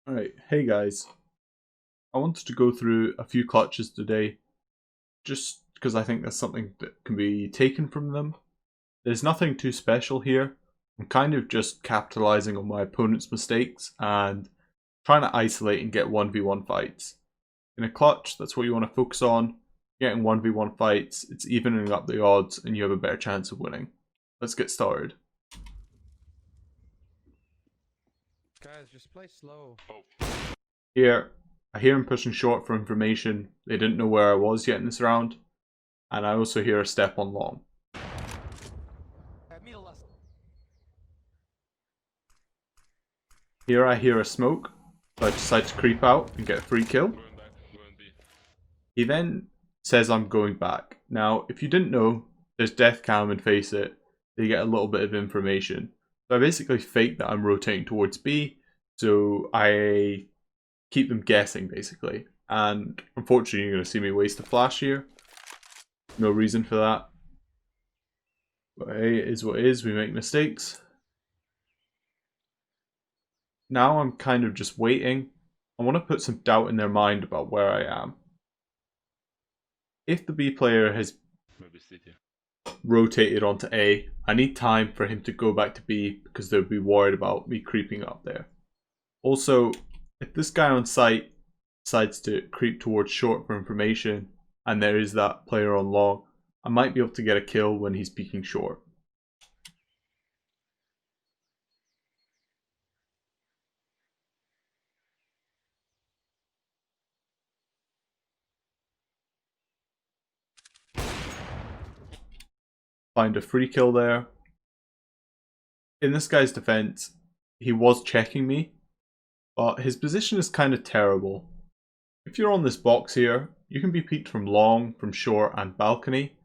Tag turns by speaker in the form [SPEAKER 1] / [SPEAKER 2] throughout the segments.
[SPEAKER 1] Alright, hey guys. I wanted to go through a few clutches today, just because I think there's something that can be taken from them. There's nothing too special here. I'm kind of just capitalizing on my opponent's mistakes and trying to isolate and get 1v1 fights. In a clutch, that's what you want to focus on. Getting 1v1 fights, it's evening up the odds and you have a better chance of winning. Let's get started.
[SPEAKER 2] Guys, just play slow.
[SPEAKER 1] Here, I hear him pushing short for information. They didn't know where I was yet in this round. And I also hear a step on long. Here I hear a smoke, so I decide to creep out and get a free kill. He then says I'm going back. Now, if you didn't know, there's death cam and face it. They get a little bit of information. So I basically fake that I'm rotating towards B, so I keep them guessing basically. And unfortunately you're going to see me waste a flash here. No reason for that. But hey, it is what it is, we make mistakes. Now I'm kind of just waiting. I want to put some doubt in their mind about where I am. If the B player has rotated onto A, I need time for him to go back to B because they'll be worried about me creeping up there. Also, if this guy on site decides to creep towards short for information and there is that player on long, I might be able to get a kill when he's peeking short. Find a free kill there. In this guy's defense, he was checking me, but his position is kind of terrible. If you're on this box here, you can be peeked from long, from short, and balcony,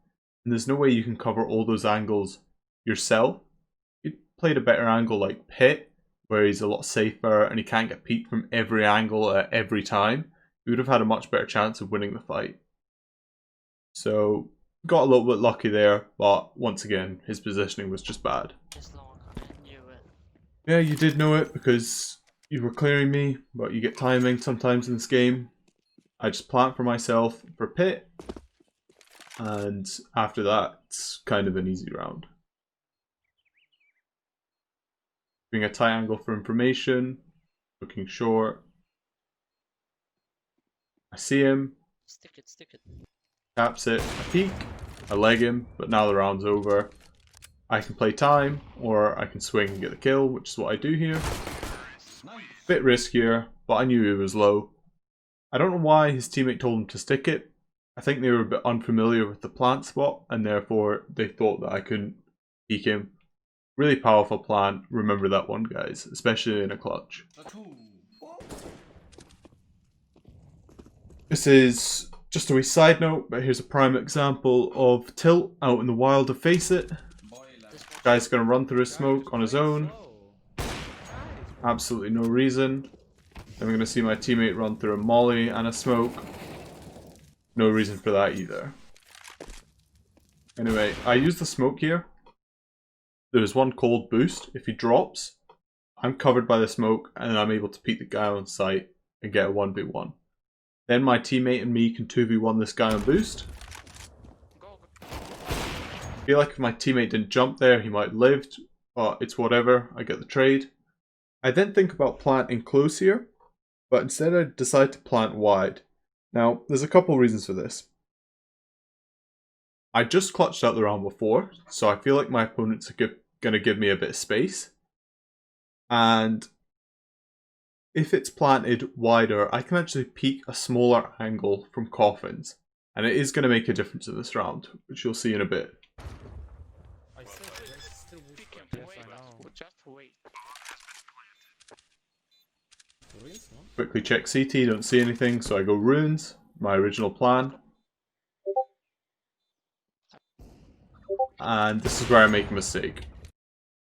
[SPEAKER 1] and there's no way you can cover all those angles yourself. You played a better angle like Pit, where he's a lot safer and he can't get peeked from every angle at every time. You would have had a much better chance of winning the fight. So, got a little bit lucky there, but once again, his positioning was just bad. Yeah, you did know it because you were clearing me, but you get timing sometimes in this game. I just plant for myself for Pit, and after that, it's kind of an easy round. Doing a tight angle for information, looking short. I see him.
[SPEAKER 3] Stick it.
[SPEAKER 1] Taps it, I peek, I leg him, but now the round's over. I can play time, or I can swing and get the kill, which is what I do here. Bit riskier, but I knew he was low. I don't know why his teammate told him to stick it. I think they were a bit unfamiliar with the plant spot, and therefore they thought that I couldn't peek him. Really powerful plant, remember that one guys, especially in a clutch. This is just a wee side note, but here's a prime example of tilt out in the wild to face it. Guy's gonna run through a smoke on his own. Absolutely no reason. Then we're gonna see my teammate run through a molly and a smoke. No reason for that either. Anyway, I use the smoke here. There's one cold boost. If he drops, I'm covered by the smoke and I'm able to peek the guy on site and get a 1v1. Then my teammate and me can 2v1 this guy on boost. I feel like if my teammate didn't jump there, he might have lived, but it's whatever, I get the trade. I then think about planting close here, but instead I decide to plant wide. Now, there's a couple reasons for this. I just clutched out the round before, so I feel like my opponents are going to give me a bit of space. And if it's planted wider, I can actually peek a smaller angle from coffins. And it is going to make a difference in this round, which you'll see in a bit. Quickly check CT, don't see anything, so I go runes, my original plan. And this is where I make a mistake.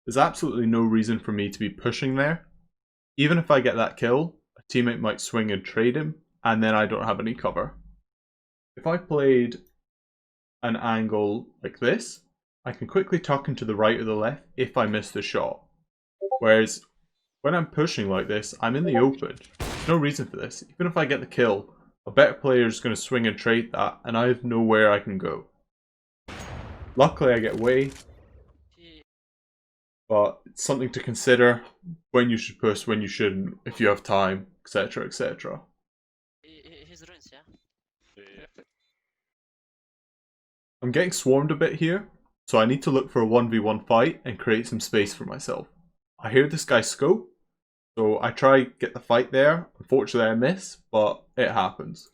[SPEAKER 1] There's absolutely no reason for me to be pushing there. Even if I get that kill, a teammate might swing and trade him, and then I don't have any cover. If I played an angle like this, I can quickly tuck into the right or the left if I miss the shot. Whereas when I'm pushing like this, I'm in the open. No reason for this. Even if I get the kill, a better player is going to swing and trade that, and I have nowhere I can go. Luckily, I get away, but it's something to consider when you should push, when you shouldn't, if you have time, etc., etc.
[SPEAKER 3] His runes, yeah?
[SPEAKER 1] I'm getting swarmed a bit here, so I need to look for a 1v1 fight and create some space for myself. I hear this guy scope, so I try get the fight there. Unfortunately I miss, but it happens.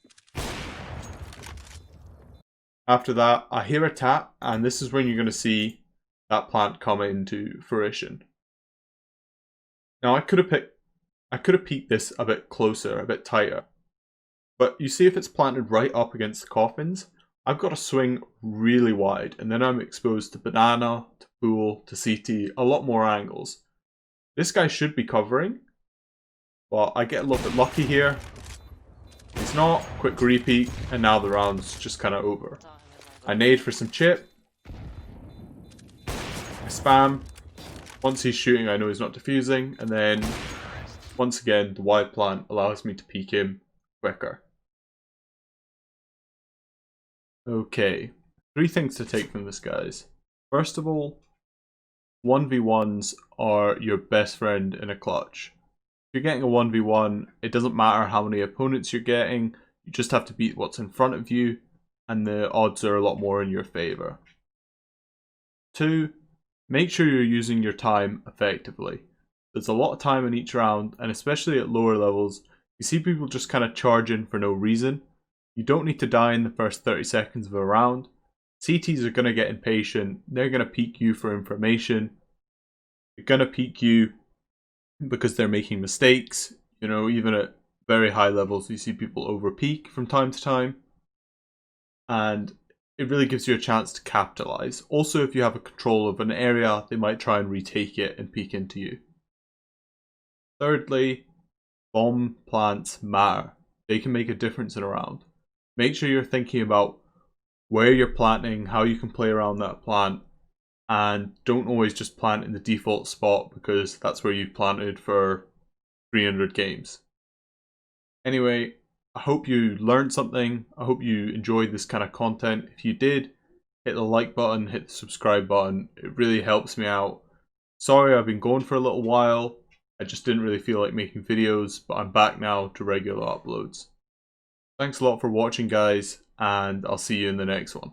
[SPEAKER 1] After that, I hear a tap, and this is when you're going to see that plant come into fruition. Now I could have peeked this a bit closer, a bit tighter. But you see if it's planted right up against the coffins, I've got to swing really wide, and then I'm exposed to banana, to pool, to CT, a lot more angles. This guy should be covering, but I get a little bit lucky here. He's not, quick repeat, and now the round's just kind of over. I nade for some chip. I spam. Once he's shooting, I know he's not defusing, and then once again, the wide plant allows me to peek him quicker. Okay, 3 things to take from this, guys. First of all, 1v1s are your best friend in a clutch. If you're getting a 1v1, it doesn't matter how many opponents you're getting, you just have to beat what's in front of you, and the odds are a lot more in your favour. 2, make sure you're using your time effectively. There's a lot of time in each round, and especially at lower levels, you see people just kind of charge in for no reason. You don't need to die in the first 30 seconds of a round. CTs are going to get impatient, they're going to peek you for information. They're going to peek you because they're making mistakes. You know, even at very high levels, you see people over peak from time to time. And it really gives you a chance to capitalize. Also, if you have a control of an area, they might try and retake it and peek into you. Thirdly, bomb plants matter. They can make a difference in a round. Make sure you're thinking about where you're planting, how you can play around that plant, and don't always just plant in the default spot because that's where you've planted for 300 games. Anyway, I hope you learned something. I hope you enjoyed this kind of content. If you did, hit the like button, hit the subscribe button. It really helps me out. Sorry I've been going for a little while. I just didn't really feel like making videos, but I'm back now to regular uploads. Thanks a lot for watching, guys, and I'll see you in the next one.